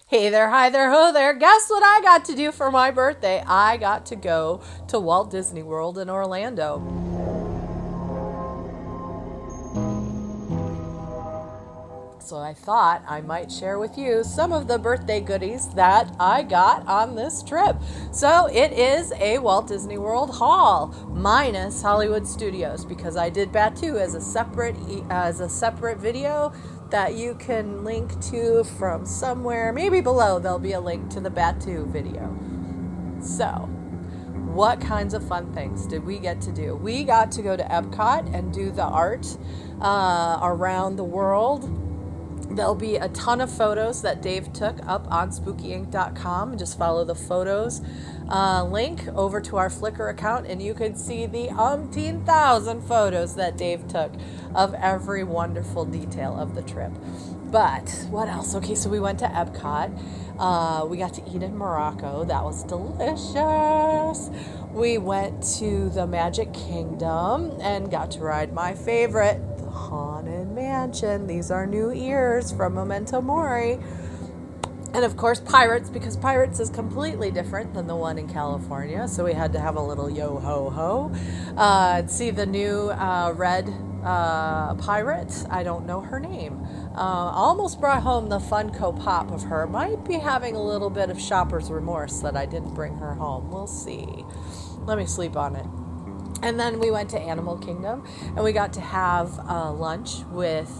Hey there, hi there, ho there. Guess what I got to do for my birthday? I got to go to Walt Disney World in Orlando. So I thought I might share with you some of the birthday goodies that I got on this trip. So it is a Walt Disney World haul minus Hollywood Studios because I did Batuu as a separate video that you can link to from somewhere. Maybe below there'll be a link to the Batuu video. So, what kinds of fun things did we get to do? We got to go to Epcot and do the art around the world. There'll be a ton of photos that Dave took up on spookyinc.com. Just follow the photos link over to our Flickr account and you can see the umpteen thousand photos that Dave took of every wonderful detail of the trip. But what else? Okay, so we went to Epcot. We got to eat in Morocco. That was delicious. We went to the Magic Kingdom and got to ride my favorite, the Haunted Mansion. These are new ears from Memento Mori. And of course, Pirates, because Pirates is completely different than the one in California. So we had to have a little yo-ho-ho. See the new red pirate. I don't know her name. Almost brought home the Funko Pop of her. Might be having a little bit of shopper's remorse that I didn't bring her home. We'll see. Let me sleep on it. And then we went to Animal Kingdom and we got to have lunch with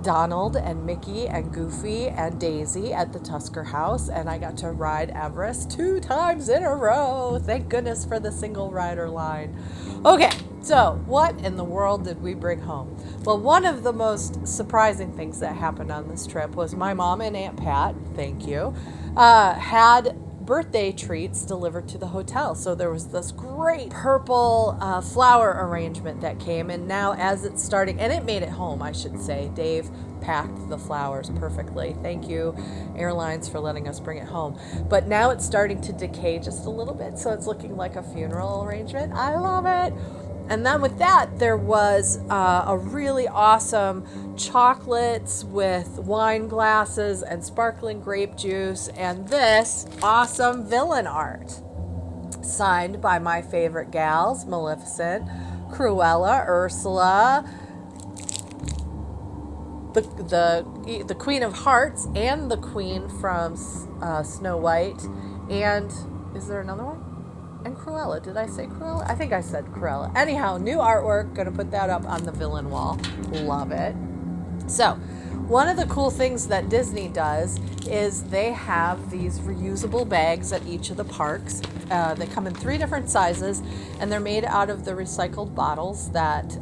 Donald and Mickey and Goofy and Daisy at the Tusker House. And I got to ride Everest 2 times in a row. Thank goodness for the single rider line. Okay, so what in the world did we bring home? Well, one of the most surprising things that happened on this trip was my mom and Aunt Pat, thank you, had birthday treats delivered to the hotel. So there was this great purple flower arrangement that came, and now as it's starting, and it made it home, I should say. Dave packed the flowers perfectly. Thank you, airlines, for letting us bring it home. But now it's starting to decay just a little bit, so it's looking like a funeral arrangement. I love it. And then with that, there was a really awesome chocolates with wine glasses and sparkling grape juice, and this awesome villain art signed by my favorite gals, Maleficent, Cruella, Ursula, the Queen of Hearts, and the Queen from Snow White. And is there another one? And Cruella. Did I say Cruella? I think I said Cruella. Anyhow, new artwork. Going to put that up on the villain wall. Love it. So, one of the cool things that Disney does is they have these reusable bags at each of the parks. They come in 3 different sizes, and they're made out of the recycled bottles that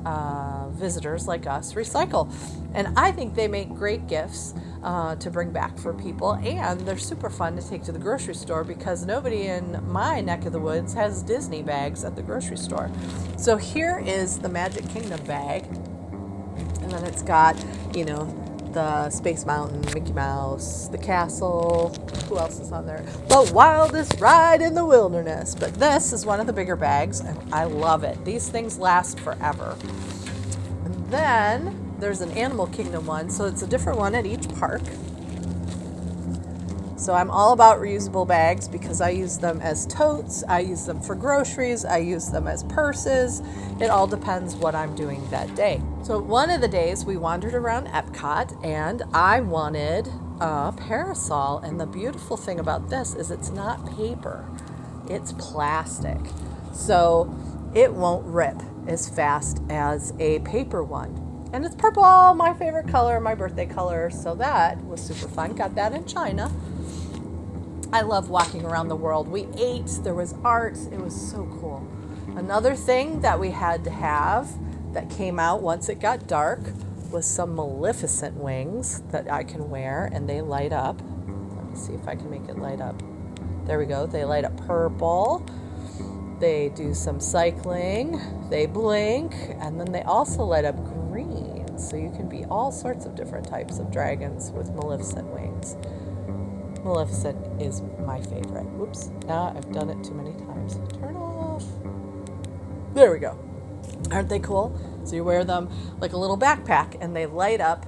visitors like us recycle. And I think they make great gifts to bring back for people, and they're super fun to take to the grocery store because nobody in my neck of the woods has Disney bags at the grocery store. So here is the Magic Kingdom bag, and then it's got, the Space Mountain, Mickey Mouse, the castle. Who else is on there? The wildest ride in the wilderness. But this is one of the bigger bags, and I love it. These things last forever. And then there's an Animal Kingdom one, so it's a different one at each park. So I'm all about reusable bags because I use them as totes, I use them for groceries, I use them as purses. It all depends what I'm doing that day. So one of the days we wandered around Epcot and I wanted a parasol. And the beautiful thing about this is it's not paper, it's plastic. So it won't rip as fast as a paper one. And it's purple, my favorite color, my birthday color. So that was super fun. Got that in China. I love walking around the world. We ate, there was art. It was so cool. Another thing that we had to have that came out once it got dark was some Maleficent wings that I can wear, and they light up. Let me see if I can make it light up. There we go. They light up purple. They do some cycling. They blink, and then they also light up green. So you can be all sorts of different types of dragons with Maleficent wings. Maleficent is my favorite. Whoops. Now I've done it too many times. Turn off. There we go. Aren't they cool? So you wear them like a little backpack and they light up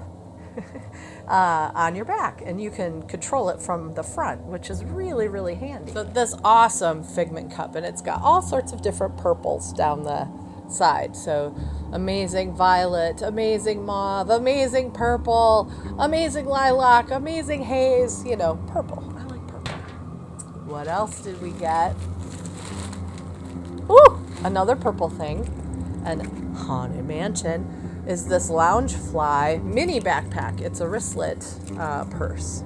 on your back, and you can control it from the front, which is really, really handy. So this awesome Figment cup, and it's got all sorts of different purples down the side. So amazing violet, amazing mauve, amazing purple, amazing lilac, amazing haze, purple. I like purple. What else did we get? Ooh, another purple thing. And Haunted Mansion is this Loungefly mini backpack. It's a wristlet purse.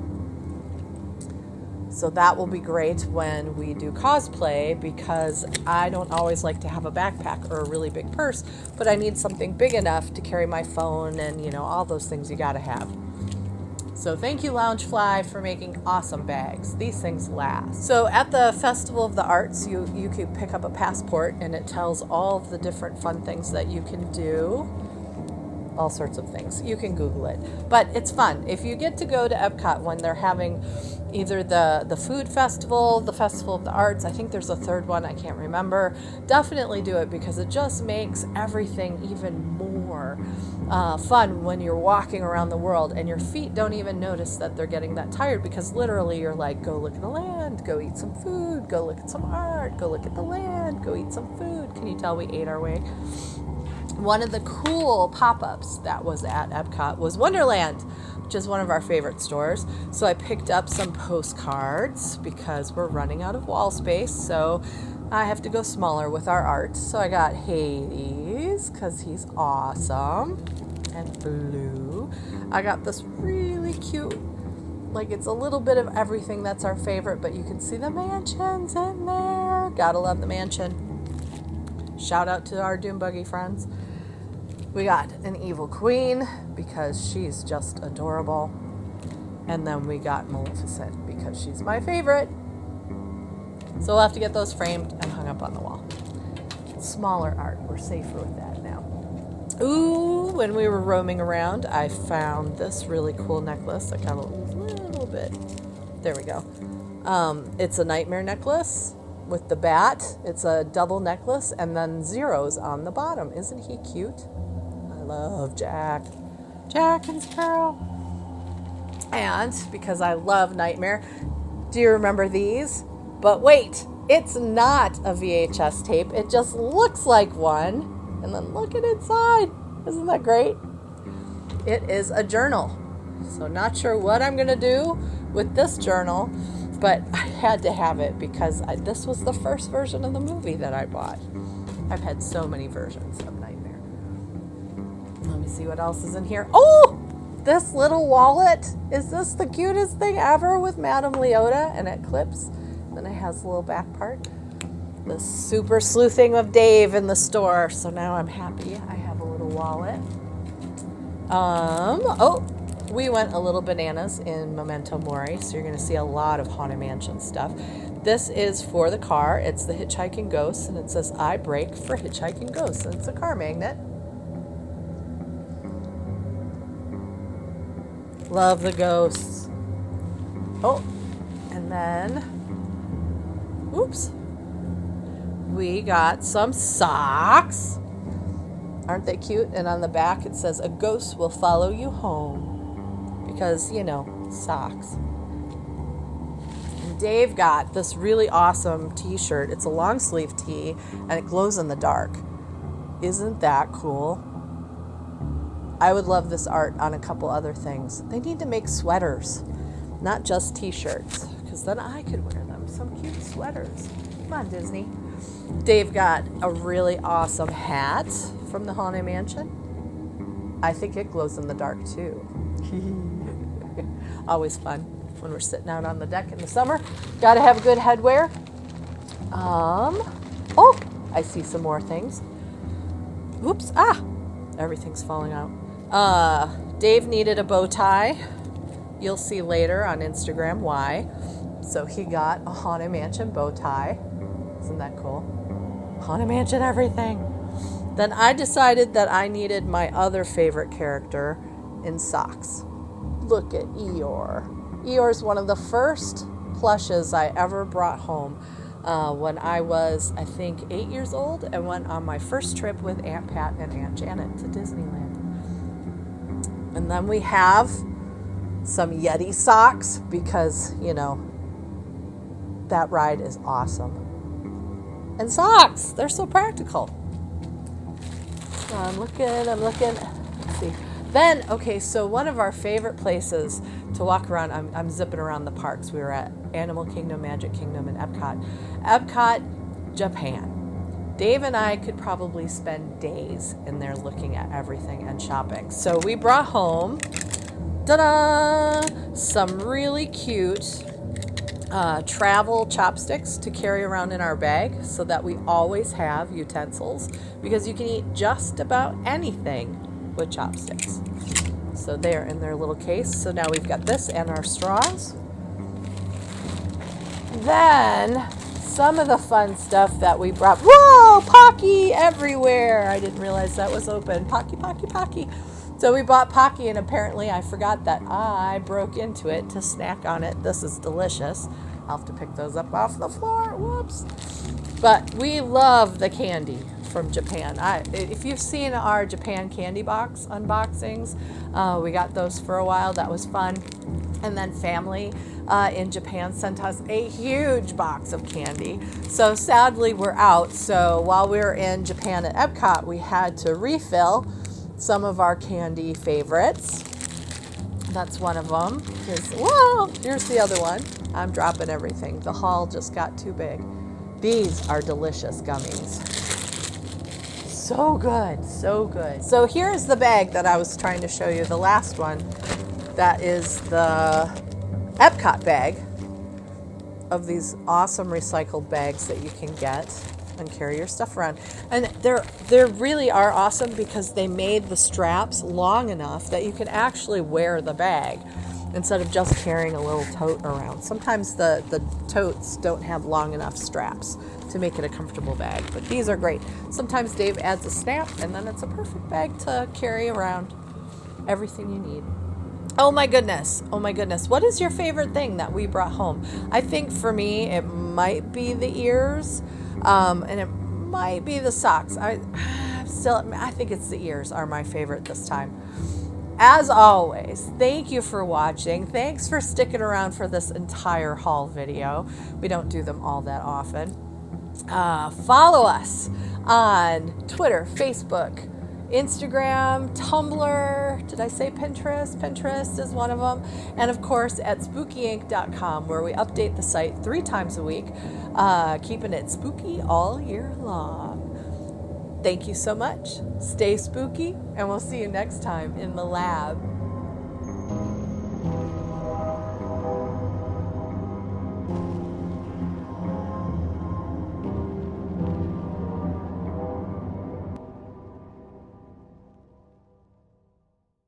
So that will be great when we do cosplay, because I don't always like to have a backpack or a really big purse, but I need something big enough to carry my phone and, all those things you gotta have. So thank you, Loungefly, for making awesome bags. These things last. So at the Festival of the Arts, you can pick up a passport, and it tells all of the different fun things that you can do. All sorts of things. You can Google it. But it's fun. If you get to go to Epcot when they're having either the food festival, the Festival of the Arts, I think there's a third one, I can't remember, definitely do it, because it just makes everything even more fun when you're walking around the world and your feet don't even notice that they're getting that tired, because literally you're like, go look at the land, go eat some food, go look at some art, go look at the land, go eat some food. Can you tell we ate our way? One of the cool pop-ups that was at Epcot was Wonderland, which is one of our favorite stores. So I picked up some postcards because we're running out of wall space, so I have to go smaller with our art. So I got Hades, because he's awesome, and Blue. I got this really cute, like it's a little bit of everything that's our favorite, but you can see the mansions in there. Gotta love the mansion. Shout out to our Doom Buggy friends. We got an evil queen because she's just adorable. And then we got Maleficent because she's my favorite. So we'll have to get those framed and hung up on the wall. Smaller art, we're safer with that now. Ooh, when we were roaming around, I found this really cool necklace. I got a little bit. There we go. It's a nightmare necklace with the bat. It's a double necklace and then zeros on the bottom. Isn't he cute? I love Jack and Sparrow. And because I love Nightmare, do you remember these? But wait, it's not a VHS tape. It just looks like one. And then look at inside. Isn't that great? It is a journal. So not sure what I'm going to do with this journal, but I had to have it because this was the first version of the movie that I bought. I've had so many versions of Nightmare. Let me see what else is in here. Oh! This little wallet. Is this the cutest thing ever with Madame Leota? And it clips. Then it has a little back part. The super sleuthing of Dave in the store. So now I'm happy I have a little wallet. We went a little bananas in Memento Mori, so you're going to see a lot of Haunted Mansion stuff. This is for the car. It's the Hitchhiking Ghost, and it says, I brake for Hitchhiking Ghosts. And it's a car magnet. Love the ghosts. Oh, and then, oops, we got some socks. Aren't they cute? And on the back it says, a ghost will follow you home. Because, socks. And Dave got this really awesome t-shirt. It's a long sleeve tee, and it glows in the dark. Isn't that cool? I would love this art on a couple other things. They need to make sweaters, not just t-shirts, because then I could wear them. Some cute sweaters. Come on, Disney. Dave got a really awesome hat from the Haunted Mansion. I think it glows in the dark too. Always fun when we're sitting out on the deck in the summer. Got to have good headwear. I see some more things. Oops, everything's falling out. Dave needed a bow tie. You'll see later on Instagram why. So he got a Haunted Mansion bow tie. Isn't that cool? Haunted Mansion everything. Then I decided that I needed my other favorite character in socks. Look at Eeyore. Eeyore's one of the first plushes I ever brought home when I was, I think, 8 years old and went on my first trip with Aunt Pat and Aunt Janet to Disneyland. And And then we have some Yeti socks because, you know, that ride is awesome. And socks, they're so practical. So I'm looking. Let's see. Then, okay, so one of our favorite places to walk around, I'm zipping around the parks. We were at Animal Kingdom, Magic Kingdom, and Epcot. Epcot, Japan. Dave and I could probably spend days in there looking at everything and shopping. So we brought home, ta-da, some really cute travel chopsticks to carry around in our bag so that we always have utensils, because you can eat just about anything with chopsticks. So they're in their little case. So now we've got this and our straws. Then some of the fun stuff that we brought. Whoa, Pocky everywhere. I didn't realize that was open. Pocky, Pocky, Pocky. So we bought Pocky, and apparently I forgot that I broke into it to snack on it. This is delicious. I'll have to pick those up off the floor. Whoops. But we love the candy from Japan. If you've seen our Japan candy box unboxings, we got those for a while. That was fun. And then family in Japan sent us a huge box of candy. So sadly we're out. So while we were in Japan at Epcot, we had to refill some of our candy favorites. That's one of them. Here's the other one. I'm dropping everything. The haul just got too big. These are delicious gummies. So good, so good. So here's the bag that I was trying to show you, the last one. That is the Epcot bag of these awesome recycled bags that you can get and carry your stuff around. And they really are awesome because they made the straps long enough that you can actually wear the bag instead of just carrying a little tote around. Sometimes the totes don't have long enough straps to make it a comfortable bag, but these are great. Sometimes Dave adds a snap, and then it's a perfect bag to carry around everything you need. Oh my goodness. What is your favorite thing that we brought home? I think for me, it might be the ears, and it might be the socks. I think it's the ears are my favorite this time. As always, thank you for watching. Thanks for sticking around for this entire haul video. We don't do them all that often. Follow us on Twitter, Facebook, Instagram, Tumblr. Did I say Pinterest? Pinterest is one of them. And of course at spookyinc.com, where we update the site 3 times a week, keeping it spooky all year long. Thank you so much. Stay spooky, and we'll see you next time in the lab.